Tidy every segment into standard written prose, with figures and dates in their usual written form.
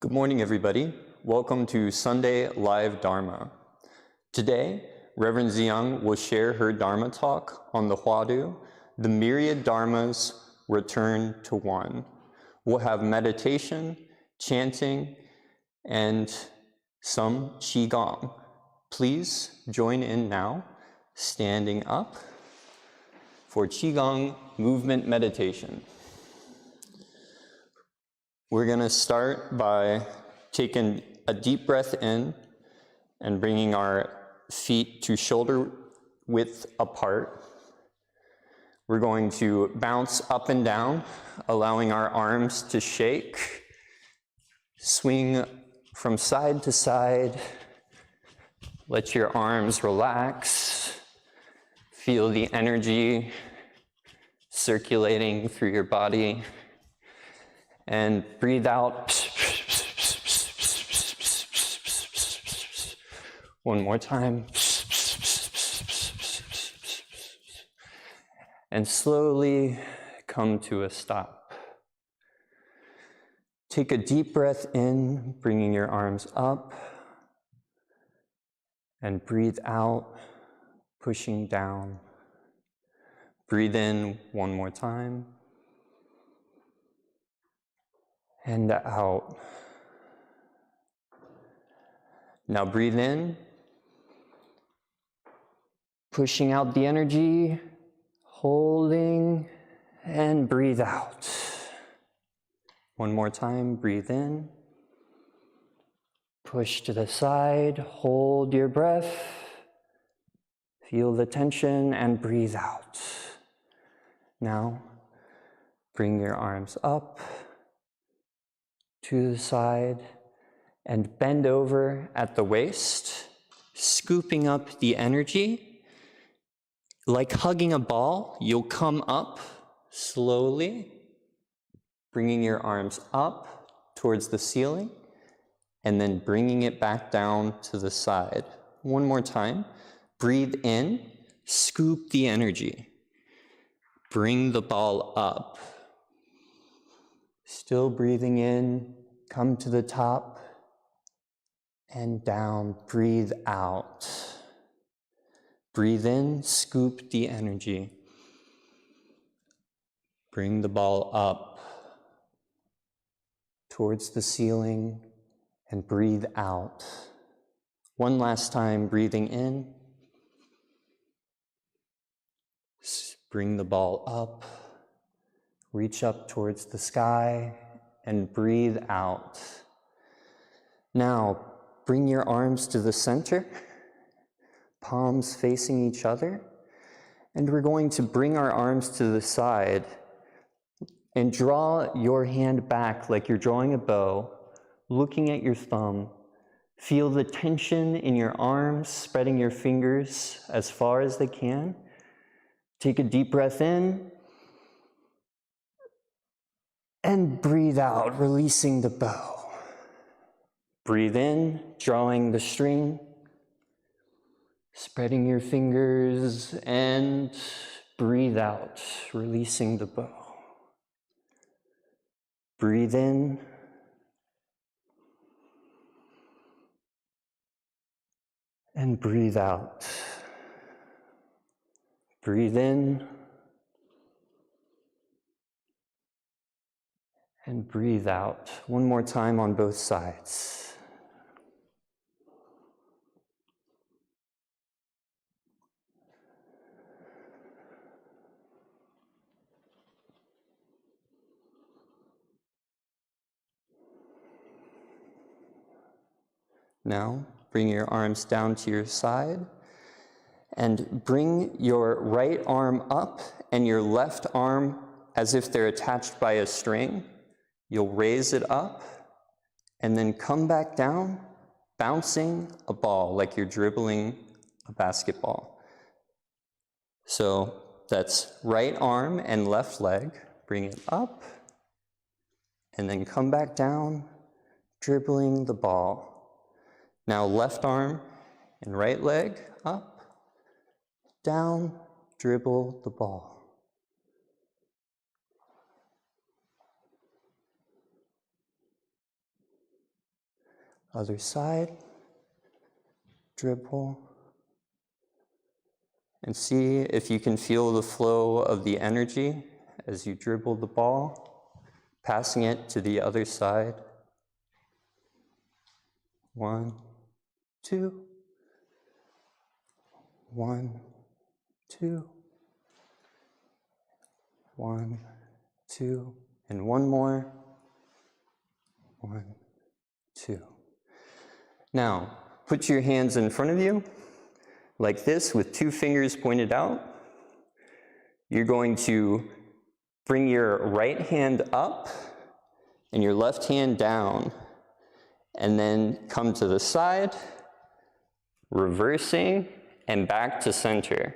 Good morning, everybody. Welcome to Sunday Live Dharma. Today, Reverend Young will share her Dharma talk on the Huadu, the Myriad Dharmas Return to One. We'll have meditation, chanting, and some Qi Gong. Please join in now, standing up for Qi Gong movement meditation. We're going to start by taking a deep breath in and bringing our feet to shoulder width apart. We're going to bounce up and down, allowing our arms to shake, swing from side to side. Let your arms relax. Feel the energy circulating through your body. And breathe out. One more time. And slowly come to a stop. Take a deep breath in, bringing your arms up. And breathe out, pushing down. Breathe in one more time. And out. Now breathe in, pushing out the energy, holding, and breathe out. One more time, breathe in, push to the side, hold your breath, feel the tension, and breathe out. Now, bring your arms up, to the side, and bend over at the waist, scooping up the energy. Like hugging a ball, you'll come up slowly bringing your arms up towards the ceiling and then bringing it back down to the side. One more time. Breathe in, scoop the energy. Bring the ball up. Still breathing in, come to the top and down. Breathe out. Breathe in, scoop the energy. Bring the ball up towards the ceiling and breathe out. One last time, breathing in. Bring the ball up, reach up towards the sky, and breathe out. Now, bring your arms to the center, palms facing each other, and we're going to bring our arms to the side and draw your hand back like you're drawing a bow, looking at your thumb. Feel the tension in your arms, spreading your fingers as far as they can. Take a deep breath in and breathe out, releasing the bow. Breathe in, drawing the string, spreading your fingers, and breathe out, releasing the bow. Breathe in. And breathe out. Breathe in. And breathe out. One more time on both sides. Now, bring your arms down to your side and bring your right arm up and your left arm as if they're attached by a string. You'll raise it up and then come back down, bouncing a ball like you're dribbling a basketball. So that's right arm and left leg. Bring it up and then come back down, dribbling the ball. Now left arm and right leg, up, down, dribble the ball. Other side, dribble. And see if you can feel the flow of the energy as you dribble the ball, passing it to the other side. 1, 2, 1, 2, 1, 2, and one more. 1, 2. Now, put your hands in front of you, like this, with 2 fingers pointed out. You're going to bring your right hand up and your left hand down, and then come to the side, reversing, and back to center.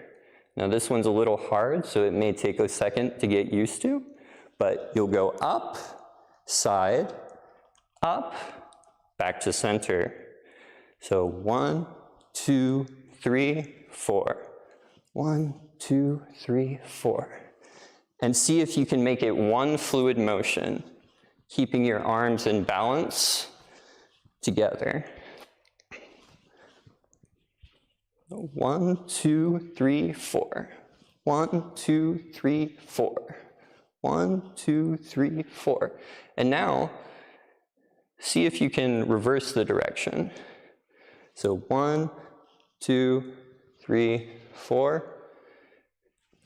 Now this one's a little hard, so it may take a second to get used to, but you'll go up, side, up, back to center. So 1, 2, 3, 4. 1, 2, 3, 4. And see if you can make it one fluid motion, keeping your arms in balance together. 1, 2, 3, 4. 1, 2, 3, 4. 1, 2, 3, 4. And now, see if you can reverse the direction. So 1, 2, 3, 4.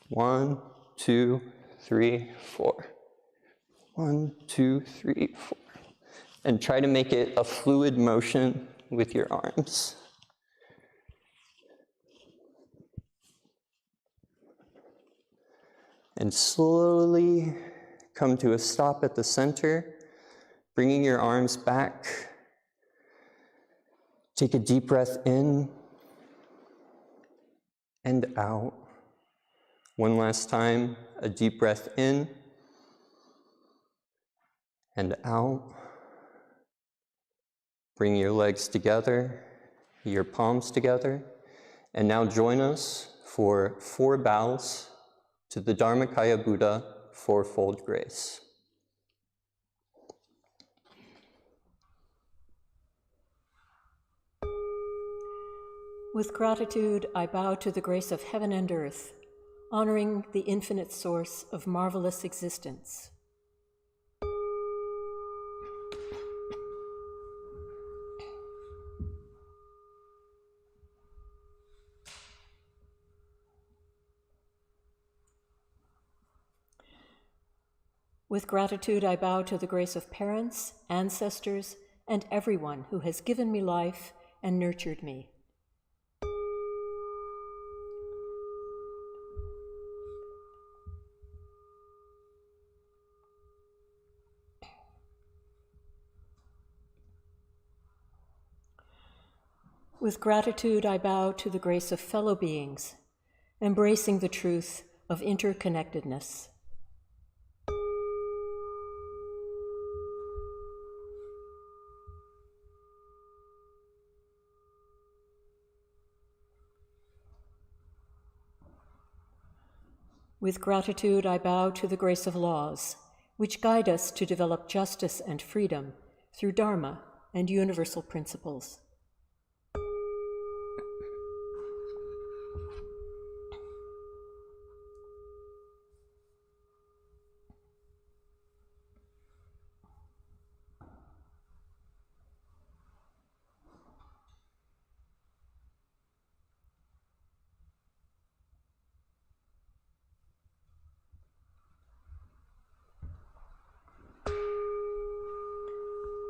1, 2, 3, 4. 1, 2, 3, 4. And try to make it a fluid motion with your arms. And slowly come to a stop at the center, bringing your arms back. Take a deep breath in and out. One last time, a deep breath in and out. Bring your legs together, your palms together, and now join us for 4 bows to the Dharmakaya Buddha Fourfold Grace. With gratitude, I bow to the grace of heaven and earth, honoring the infinite source of marvelous existence. With gratitude, I bow to the grace of parents, ancestors, and everyone who has given me life and nurtured me. With gratitude, I bow to the grace of fellow beings, embracing the truth of interconnectedness. With gratitude, I bow to the grace of laws, which guide us to develop justice and freedom through Dharma and universal principles.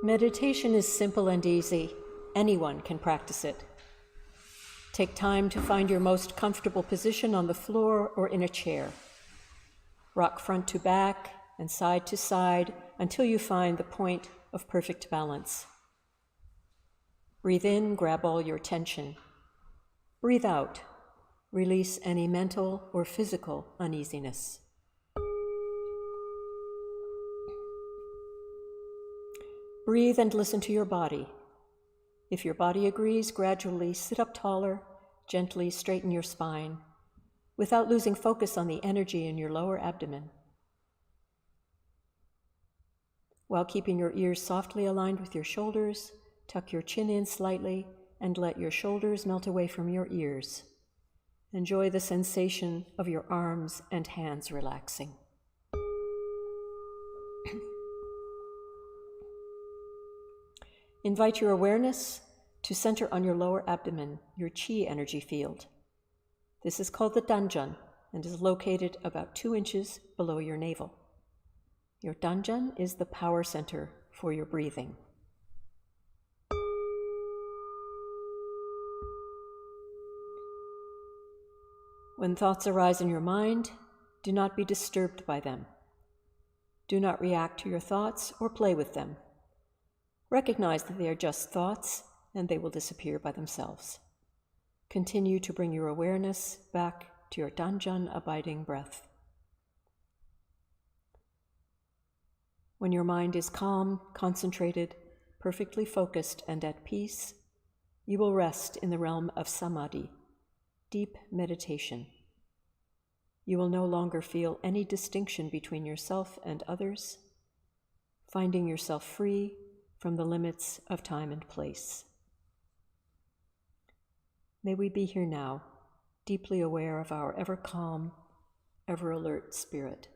Meditation is simple and easy. Anyone can practice it. Take time to find your most comfortable position on the floor or in a chair. Rock front to back and side to side until you find the point of perfect balance. Breathe in, grab all your tension. Breathe out, release any mental or physical uneasiness. Breathe and listen to your body. If your body agrees, gradually sit up taller, gently straighten your spine, without losing focus on the energy in your lower abdomen. While keeping your ears softly aligned with your shoulders, tuck your chin in slightly and let your shoulders melt away from your ears. Enjoy the sensation of your arms and hands relaxing. Invite your awareness to center on your lower abdomen, your Qi energy field. This is called the Danjan and is located about 2 inches below your navel. Your Danjan is the power center for your breathing. When thoughts arise in your mind, do not be disturbed by them. Do not react to your thoughts or play with them. Recognize that they are just thoughts and they will disappear by themselves. Continue to bring your awareness back to your Danjan abiding breath. When your mind is calm, concentrated, perfectly focused, and at peace, you will rest in the realm of samadhi, deep meditation. You will no longer feel any distinction between yourself and others, finding yourself free from the limits of time and place. May we be here now, deeply aware of our ever calm, ever alert spirit.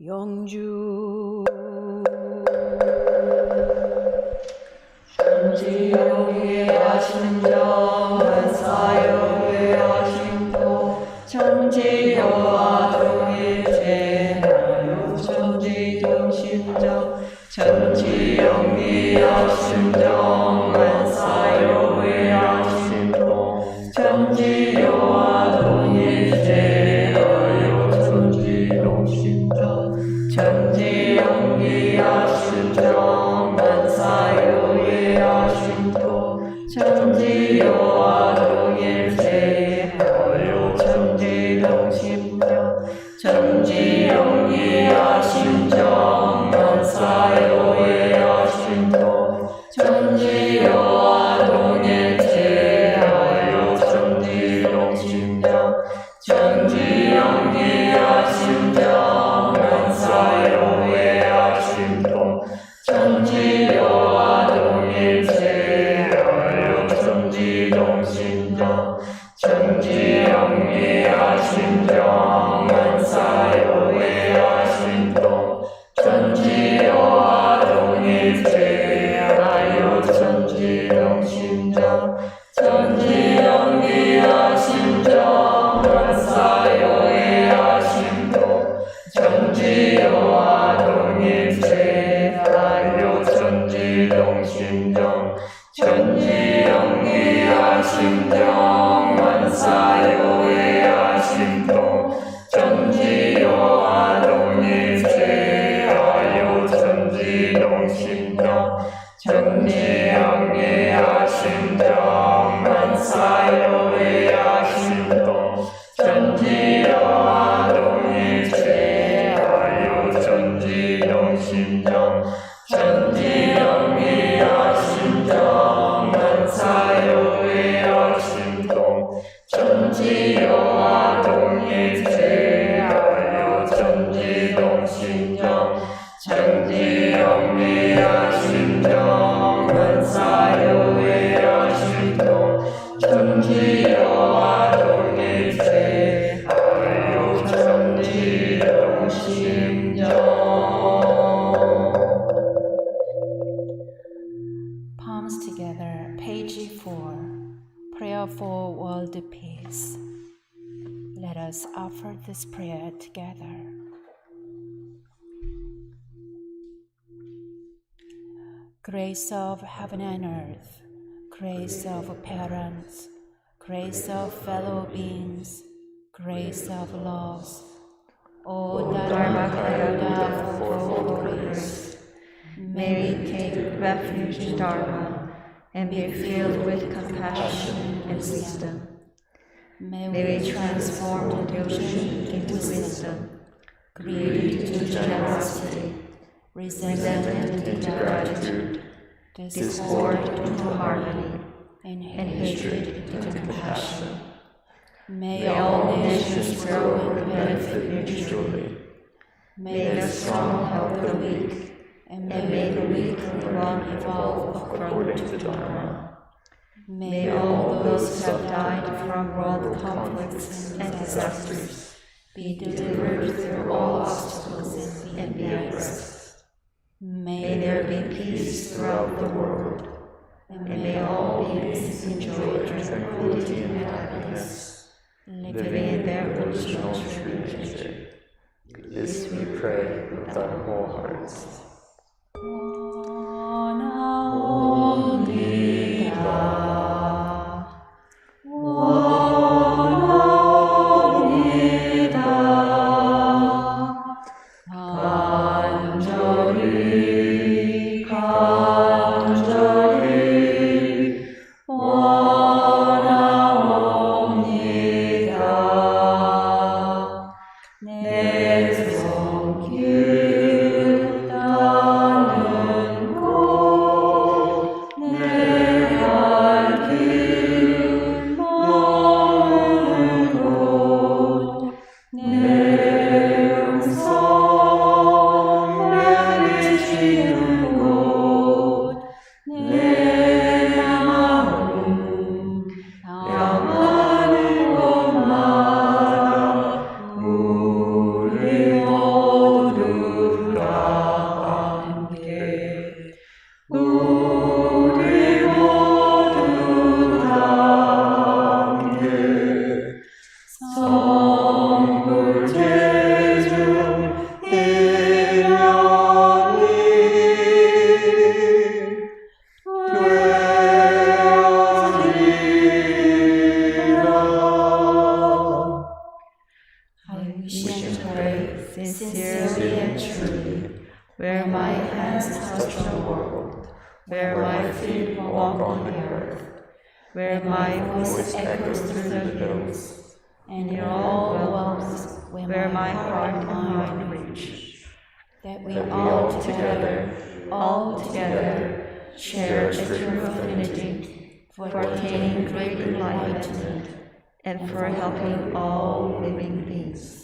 영주 천지영의 아심정 만사여의 아심도 천지여와 동일체하여 천지동심정 천지영의 아심정 만사여의 아심도 천지여와 동일체하여 천지동심정 천지영의 아심정 만사여의 아심도 천지여와 동일체하여 천지동심정 천지영의 아심정 만사여의 아심도 천지여와 동일체하여 천지동심정 천지영의 아심정 만사여의 아심도 천지여와 동일체하여 천지동심정 천지영의 아심정 만사여의 아심도 천지여와 동일체하여 천지동심정 천지영의 아심정 만사여의 아심도 천지여와 동일체하여 천지동심정 천지영의 아심정 만사여의 아심도 천지여와 동일체하여 천지동심정 천지영의 아심정 만사여의 아심도 천지여와 동일체하여 천지동심정 천지영의 아심정 만사여의 아심도 천지여와 동일체하여 천지동심정 천지영의 아심정 만사여의 아심도 천지여와 동일체하여 천지동심정. Palms together, page 4. Prayer for world peace. Let us offer this prayer together. Grace of heaven and earth, grace of parents, grace of fellow beings, grace of laws, O Dharma Talk for warriors. May we take refuge in Dharma and be filled with compassion and wisdom. May we transform delusion into wisdom, greed into generosity, resentment into gratitude, discord into harmony, and hatred into compassion. May all nations grow and benefit mutually. May the strong help the weak, and may the weak one evolve according to Dharma. May all those who have died from world conflicts and disasters be delivered through all obstacles and be at rest. May there be peace throughout the world, and may all beings enjoy tranquility and happiness, living in their original true nature. This we pray with our whole hearts. where my voice echoes through the hills, and in all dwells where my heart and mind reach. that we That we all together, share a true affinity for attaining great enlightenment and for helping all living beings.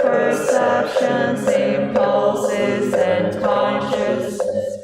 Perceptions, impulses, and consciousness.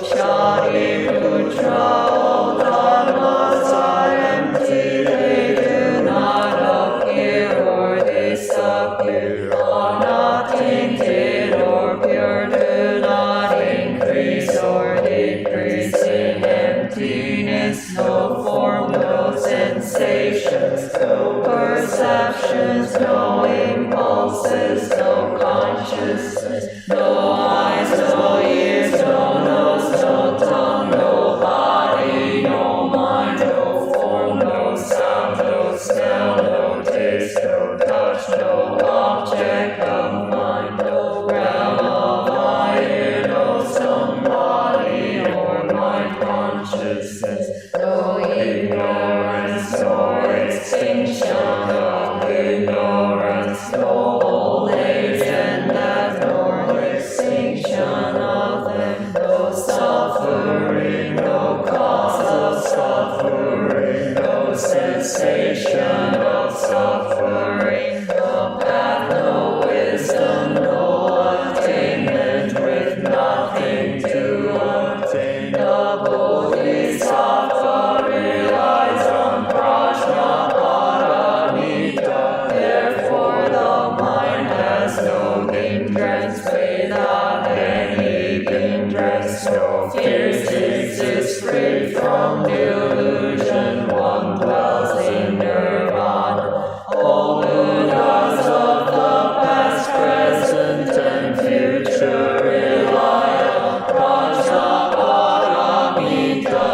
Shadi Putra, all dharmas are empty, they do not appear or disappear, are not tainted or pure, do not increase or decrease in emptiness, no form, no sensations, no perceptions, no impulses, no consciousness, no eyes, no ears, no nose, no tongue, no body, no mind, no form, no sound, no smell, no taste, no touch, no object of mind, no realm of eye, no stone body or mind consciousness, no ignorance or extinction of ignorance, no old age and death, nor extinction of them, no suffering, no cause of suffering, no cessation of suffering, no path, no wisdom, no attainment with nothing to attain. The Bodhisattva relies on Prajnaparamita, therefore the mind has no hindrance without any hindrance, no fears exist free from delusion, one dwells in nirvana. All Buddhas of the past, present, and future rely on Prajnaparamita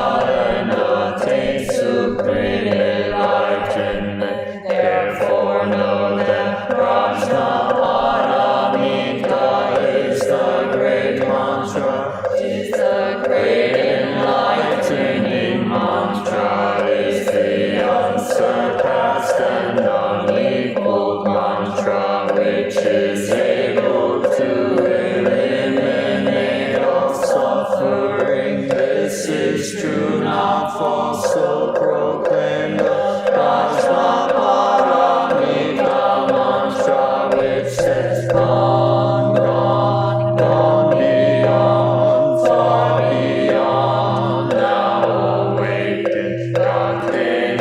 and attain supreme enlightenment. Therefore know that Prajnaparamita is the great mantra, is the great enlightening mantra, is the unsurpassed and unequaled mantra, which is able to eliminate all suffering. This is true, not false, so proclaim the Prajnaparamita mantra, which says gone, gone, gone beyond, far beyond, now awakened. Gate, gate,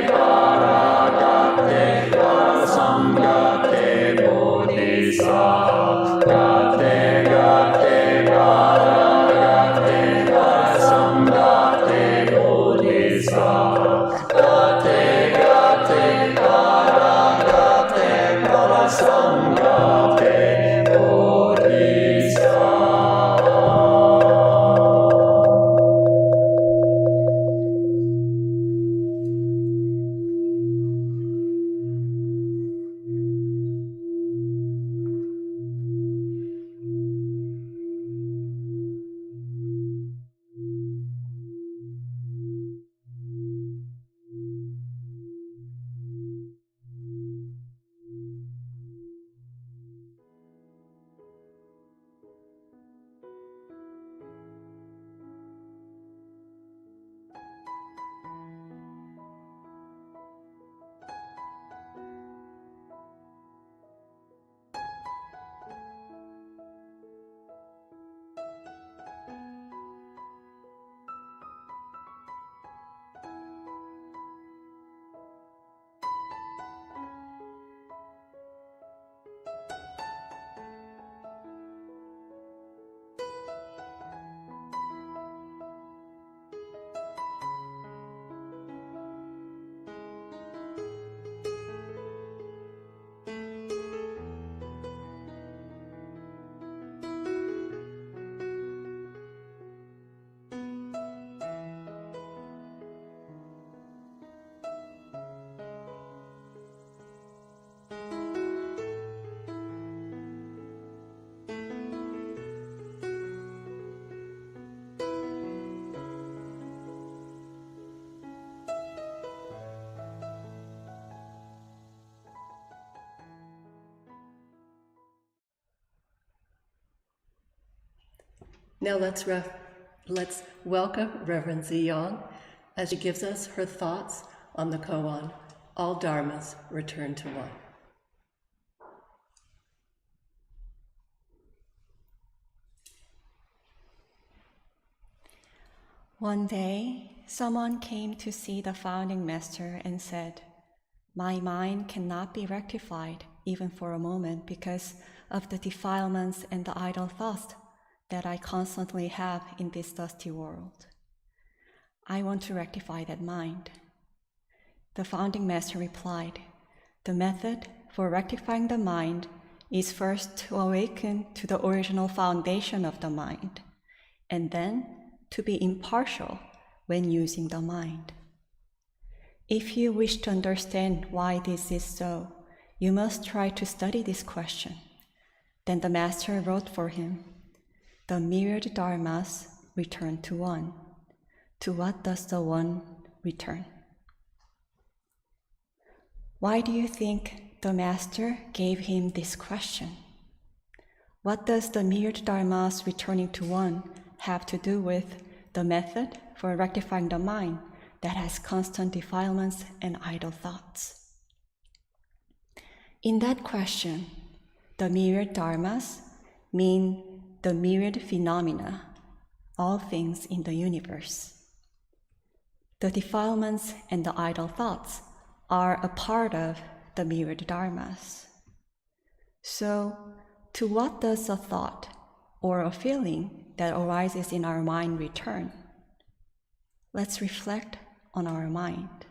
para, gate, para, samgate, bodhisattva. Gate, gate, para, gate, para, samgate, bodhisattva. Gate, gate, para, gate, para, samgate, bodhisattva. Now let's welcome Reverend Ziyang as she gives us her thoughts on the koan, All Dharmas Return to One. One day, someone came to see the founding master and said, "My mind cannot be rectified even for a moment because of the defilements and the idle thoughts that I constantly have in this dusty world. I want to rectify that mind." The founding master replied, "The method for rectifying the mind is first to awaken to the original foundation of the mind, and then to be impartial when using the mind. If you wish to understand why this is so, you must try to study this question." Then the master wrote for him, "The myriad dharmas return to one. To what does the one return?" Why do you think the master gave him this question? What does the myriad dharmas returning to one have to do with the method for rectifying the mind that has constant defilements and idle thoughts? In that question, the myriad dharmas mean the myriad phenomena, all things in the universe. The defilements and the idle thoughts are a part of the myriad dharmas. So, to what does a thought or a feeling that arises in our mind return? Let's reflect on our mind.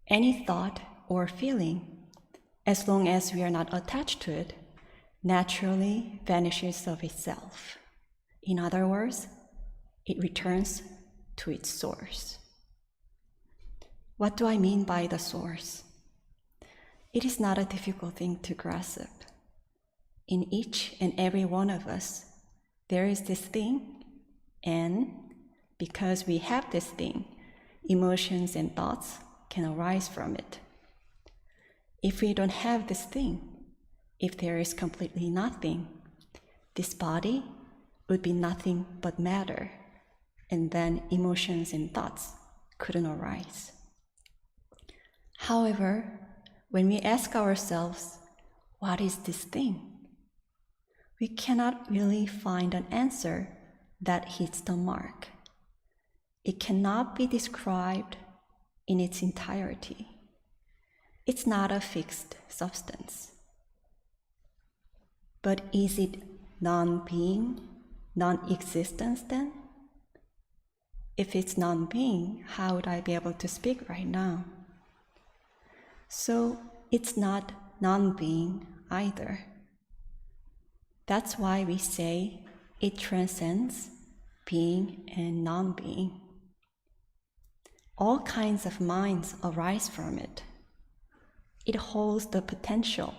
Any thought or feeling, as long as we are not attached to it, naturally vanishes of itself. In other words, it returns to its source. What do I mean by the source? It is not a difficult thing to grasp. In each and every one of us, there is this thing, and because we have this thing, emotions and thoughts can arise from it. If we don't have this thing, if there is completely nothing, this body would be nothing but matter, and then emotions and thoughts couldn't arise. However, when we ask ourselves, what is this thing? We cannot really find an answer that hits the mark. It cannot be described in its entirety. It's not a fixed substance. But is it non-being, non-existence then? If it's non-being, how would I be able to speak right now? So it's not non-being either. That's why we say it transcends being and non-being. All kinds of minds arise from it. It holds the potential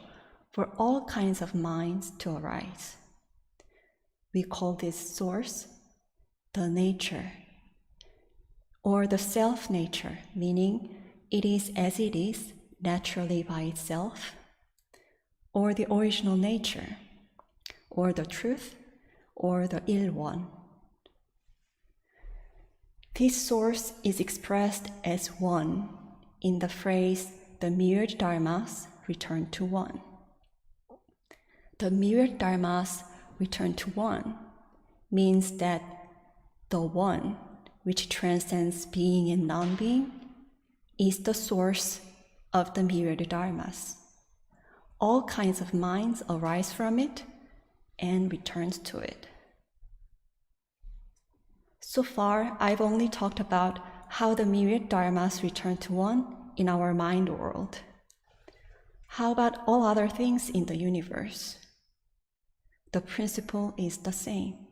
for all kinds of minds to arise. We call this source the nature, or the self-nature, meaning it is as it is naturally by itself, or the original nature, or the truth, or the ill one. This source is expressed as one in the phrase, the myriad dharmas return to one. The myriad dharmas return to one means that the one, which transcends being and non-being, is the source of the myriad dharmas. All kinds of minds arise from it and returns to it. So far, I've only talked about how the myriad dharmas return to one in our mind world. How about all other things in the universe? The principle is the same.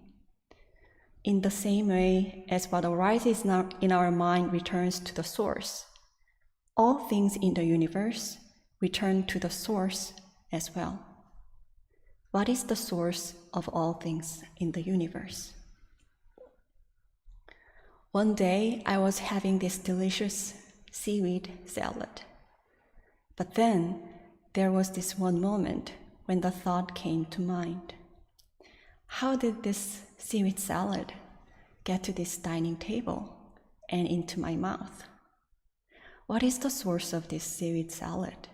In the same way as what arises in our mind returns to the source, all things in the universe return to the source as well. What is the source of all things in the universe? One day, I was having this delicious seaweed salad. But then, there was this one moment when the thought came to mind. how did this seaweed salad get to this dining table and into my mouth? What is the source of this seaweed salad?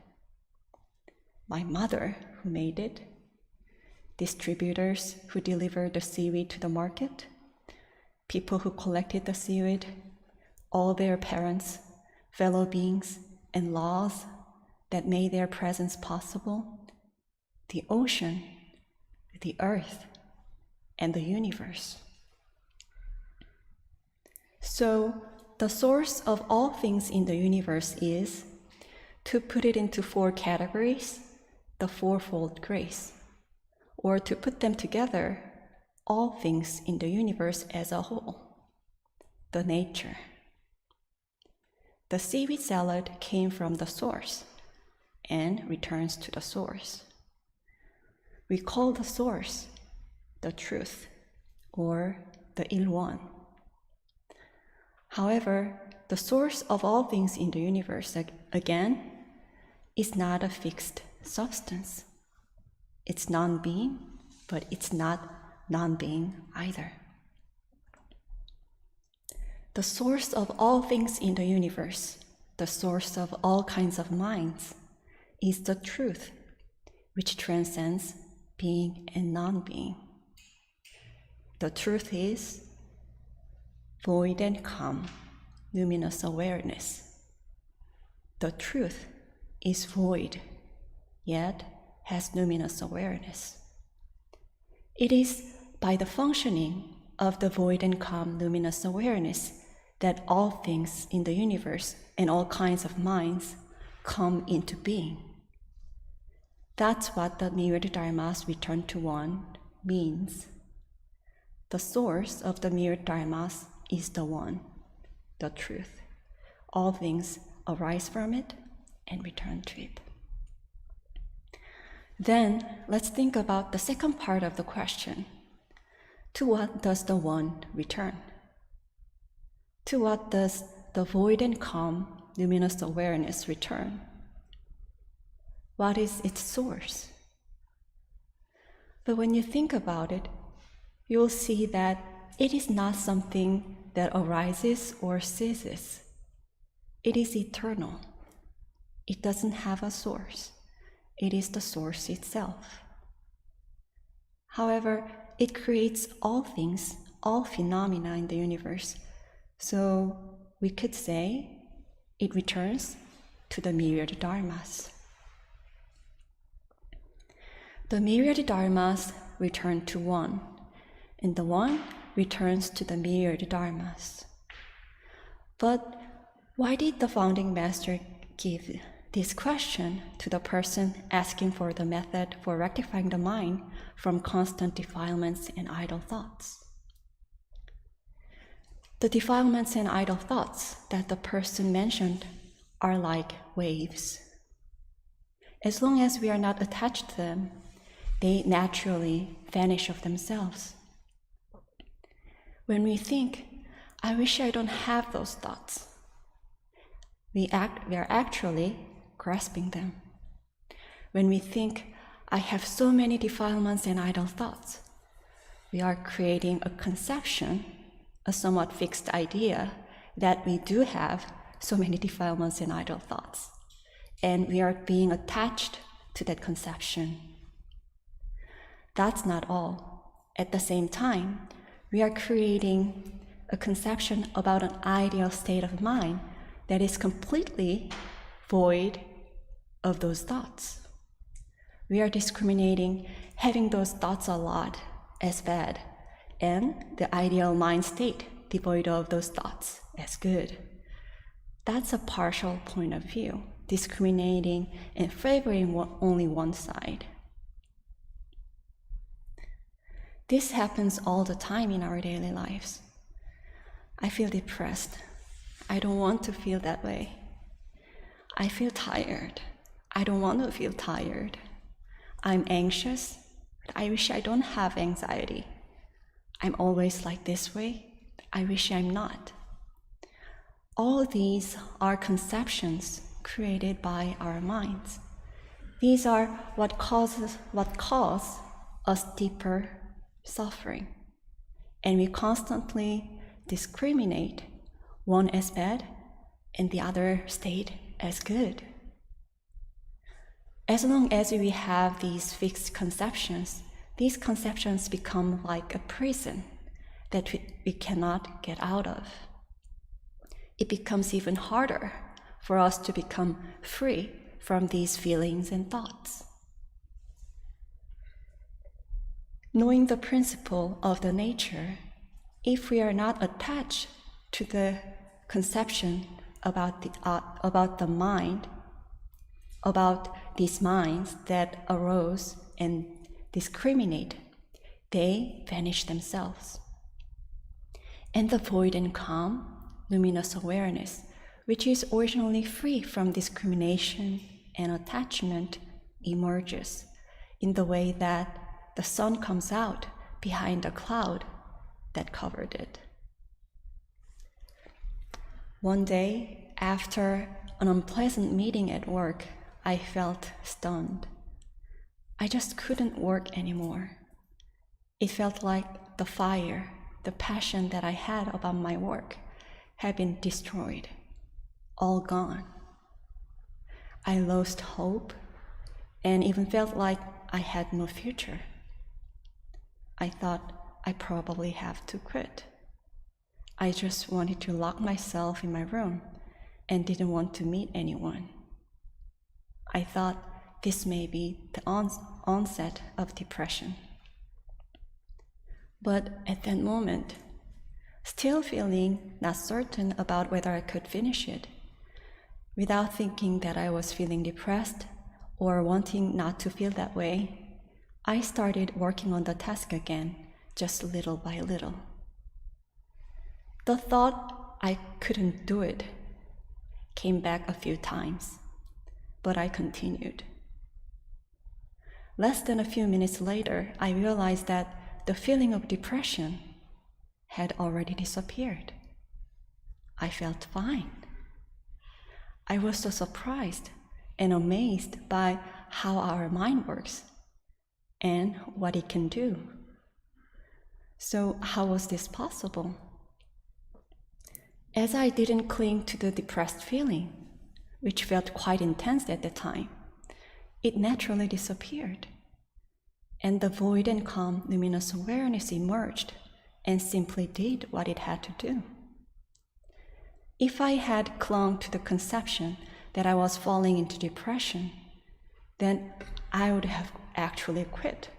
My mother, who made it? Distributors who delivered the seaweed to the market? People who collected the seaweed? All their parents, fellow beings, and laws that made their presence possible? The ocean, the earth, and the universe. So, the source of all things in the universe is, to put it into 4 categories, the fourfold grace, or to put them together, all things in the universe as a whole, the nature. The seaweed salad came from the source and returns to the source. We call the source the truth, or the Il-One. However, the source of all things in the universe, again, is not a fixed substance. It's non-being, but it's not non-being either. The source of all things in the universe, the source of all kinds of minds, is the truth, which transcends being and non-being. The truth is void and calm, luminous awareness. The truth is void, yet has luminous awareness. It is by the functioning of the void and calm luminous awareness that all things in the universe and all kinds of minds come into being. That's what the Myriad Dharmas Return to One means. The source of the Myriad Dharmas is the One, the truth. All things arise from it and return to it. Then let's think about the second part of the question. To what does the One return? To what does the void and calm, luminous awareness return? What is its source? But when you think about it, you'll see that it is not something that arises or ceases. It is eternal. It doesn't have a source. It is the source itself. However, it creates all things, all phenomena in the universe. So we could say it returns to the Myriad Dharmas. The Myriad Dharmas return to One, and the One returns to the Myriad Dharmas. But why did the founding master give this question to the person asking for the method for rectifying the mind from constant defilements and idle thoughts? The defilements and idle thoughts that the person mentioned are like waves. As long as we are not attached to them, they naturally vanish of themselves. When we think, I wish I don't have those thoughts, we are actually grasping them. When we think, I have so many defilements and idle thoughts, we are creating a conception, a somewhat fixed idea that we do have so many defilements and idle thoughts, and we are being attached to that conception. That's not all. At the same time, we are creating a conception about an ideal state of mind that is completely void of those thoughts. We are discriminating having those thoughts a lot as bad, and the ideal mind state devoid of those thoughts as good. That's a partial point of view, discriminating and favoring only one side. This happens all the time in our daily lives. I feel depressed. I don't want to feel that way. I feel tired. I don't want to feel tired. I'm anxious, but I wish I don't have anxiety. I'm always like this way. I wish I'm not. All these are conceptions created by our minds. These are what cause us deeper suffering, and we constantly discriminate one as bad and the other state as good. As long as we have these fixed conceptions, these conceptions become like a prison that we cannot get out of. It becomes even harder for us to become free from these feelings and thoughts. Knowing the principle of the nature, if we are not attached to the conception about the mind, about these minds that arose and discriminate, they vanish themselves. And the void and calm, luminous awareness, which is originally free from discrimination and attachment, emerges in the way that the sun comes out behind the cloud that covered it. One day, after an unpleasant meeting at work, I felt stunned. I just couldn't work anymore. It felt like the fire, the passion that I had about my work had been destroyed, all gone. I lost hope and even felt like I had no future. I thought I probably have to quit. I just wanted to lock myself in my room and didn't want to meet anyone. I thought this may be the onset of depression. But at that moment, still feeling not certain about whether I could finish it, without thinking that I was feeling depressed or wanting not to feel that way, I started working on the task again, just little by little. The thought I couldn't do it came back a few times, but I continued. Less than a few minutes later, I realized that the feeling of depression had already disappeared. I felt fine. I was so surprised and amazed by how our mind works and what it can do. So how was this possible? As I didn't cling to the depressed feeling, which felt quite intense at the time, it naturally disappeared. And the void and calm luminous awareness emerged and simply did what it had to do. If I had clung to the conception that I was falling into depression, then I would have actually quit,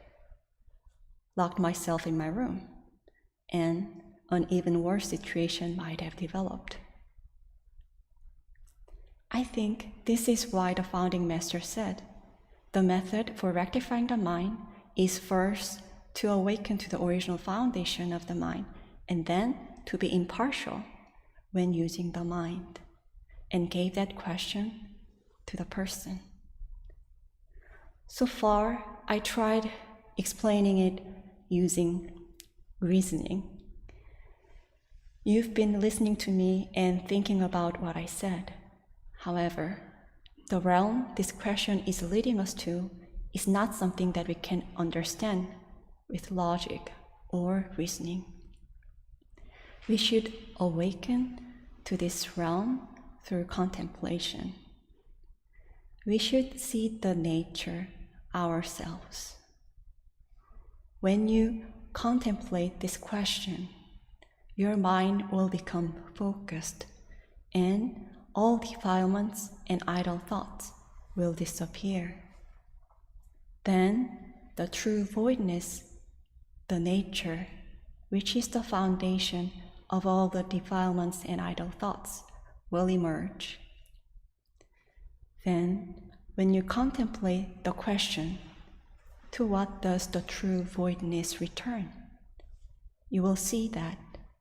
locked myself in my room, and an even worse situation might have developed. I think this is why the founding master said, the method for rectifying the mind is first to awaken to the original foundation of the mind, and then to be impartial when using the mind, and gave that question to the person. So far, I tried explaining it using reasoning. You've been listening to me and thinking about what I said. However, the realm this question is leading us to is not something that we can understand with logic or reasoning. We should awaken to this realm through contemplation. We should see the nature ourselves. When you contemplate this question, your mind will become focused, and all defilements and idle thoughts will disappear. Then the true voidness, the nature, which is the foundation of all the defilements and idle thoughts, will emerge. Then, when you contemplate the question, to what does the true voidness return? You will see that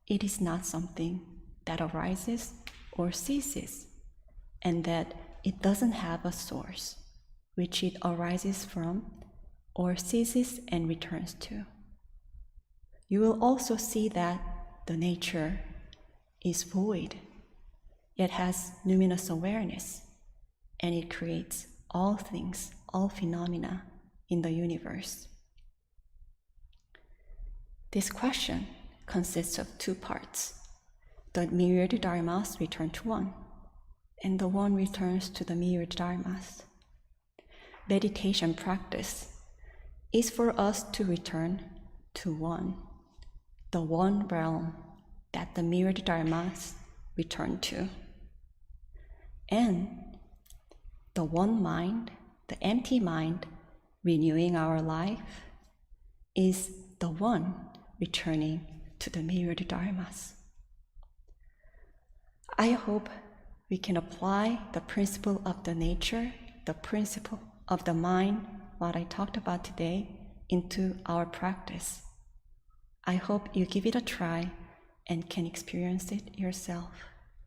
it is not something that arises or ceases, and that it doesn't have a source, which it arises from or ceases and returns to. You will also see that the nature is void, yet has luminous awareness, and it creates all things, all phenomena in the universe. This question consists of two parts. The Myriad Dharmas return to one, and the one returns to the Myriad Dharmas. Meditation practice is for us to return to one, the one realm that the Myriad Dharmas return to. And the one mind, the empty mind, renewing our life, is the one returning to the Myriad Dharmas. I hope we can apply the principle of the nature, the principle of the mind, what I talked about today, into our practice. I hope you give it a try and can experience it yourself.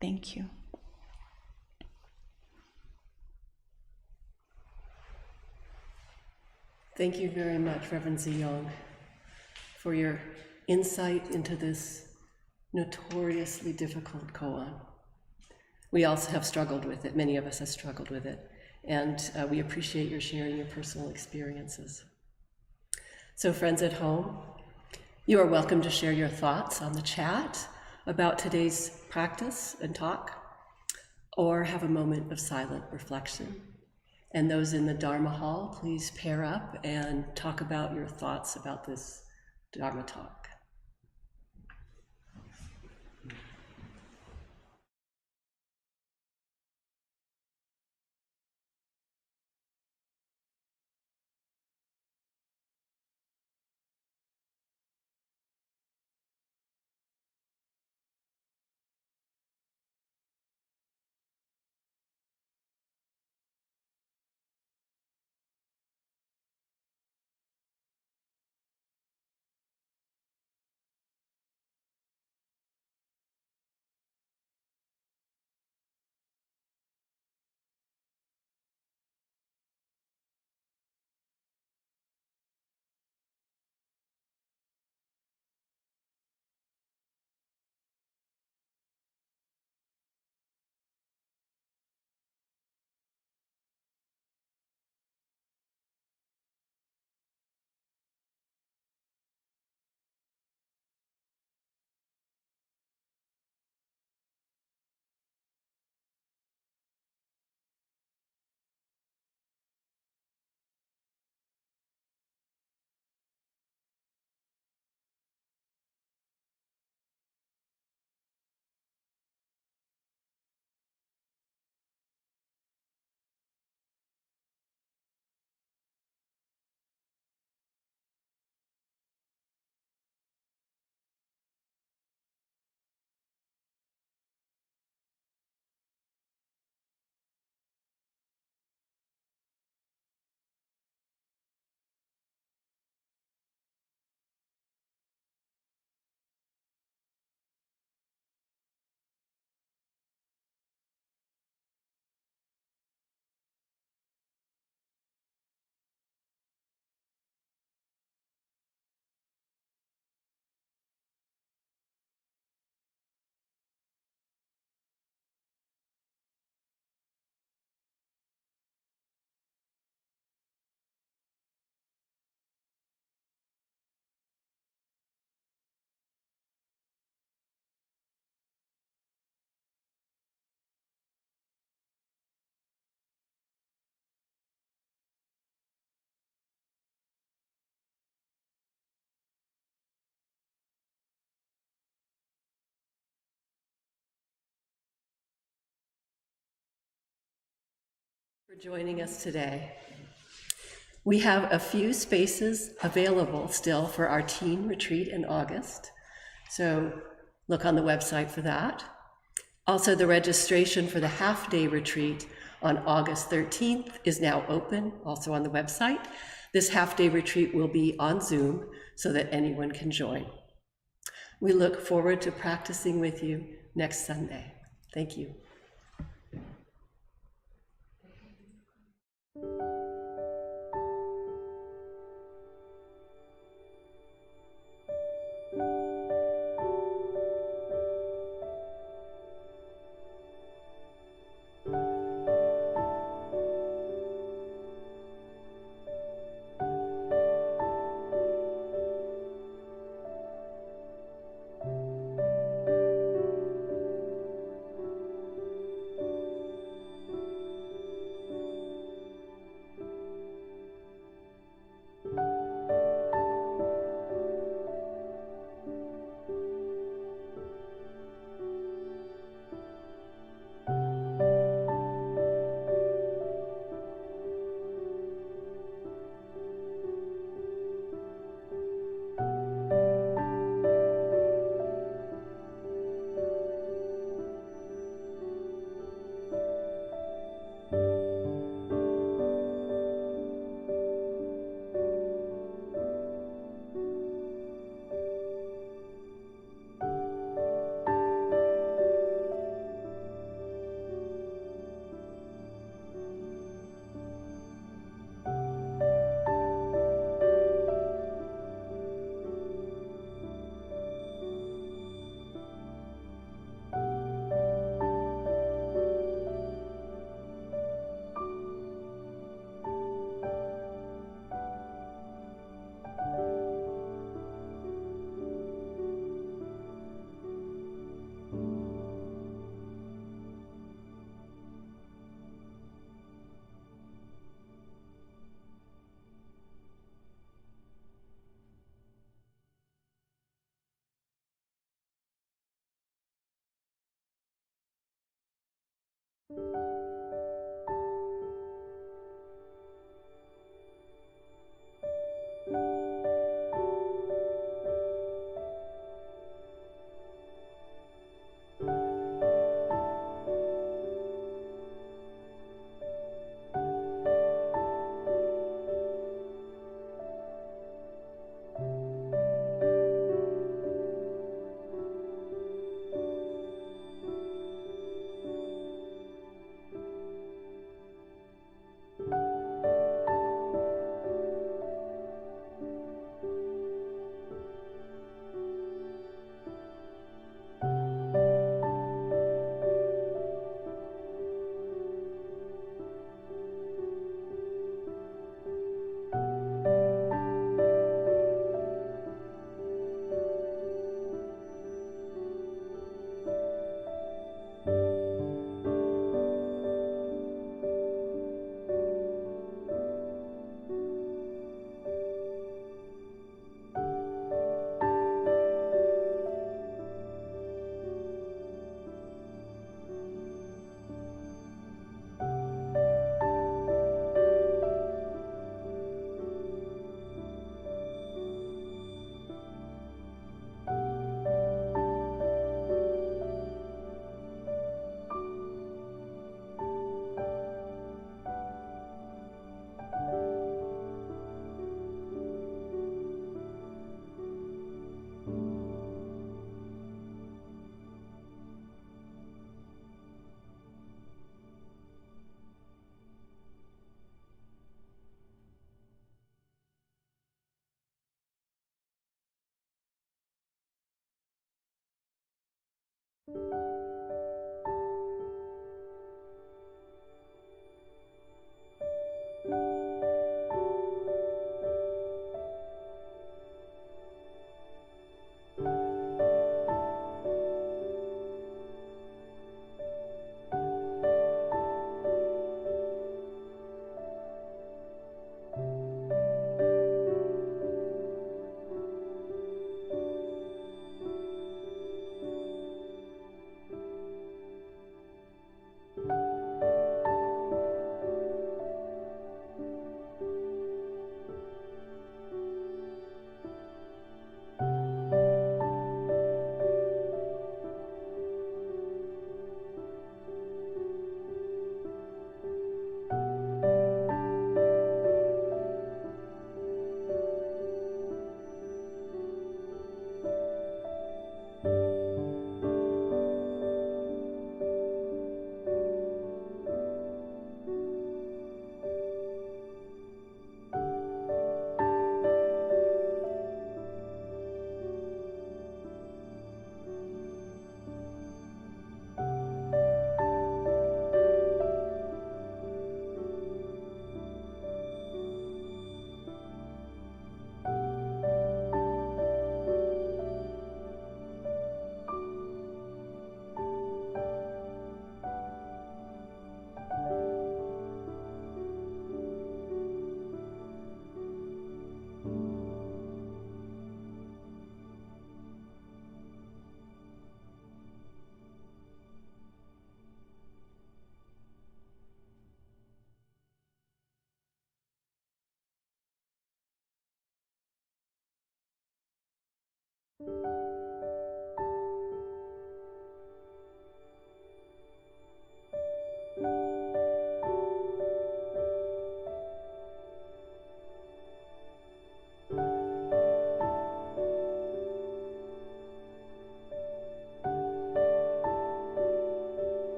Thank you. Thank you very much, Reverend Ziyong, for your insight into this notoriously difficult koan. We also have struggled with it. Many of us have struggled with it. And we appreciate your sharing your personal experiences. So friends at home, you are welcome to share your thoughts on the chat about today's practice and talk, or have a moment of silent reflection. And those in the Dharma Hall, please pair up and talk about your thoughts about this Dharma Talk. For joining us today. We have a few spaces available still for our teen retreat in August, so look on the website for that. Also, the registration for the half-day retreat on August 13th is now open, also on the website. This half-day retreat will be on Zoom so that anyone can join. We look forward to practicing with you next Sunday. Thank you.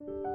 you.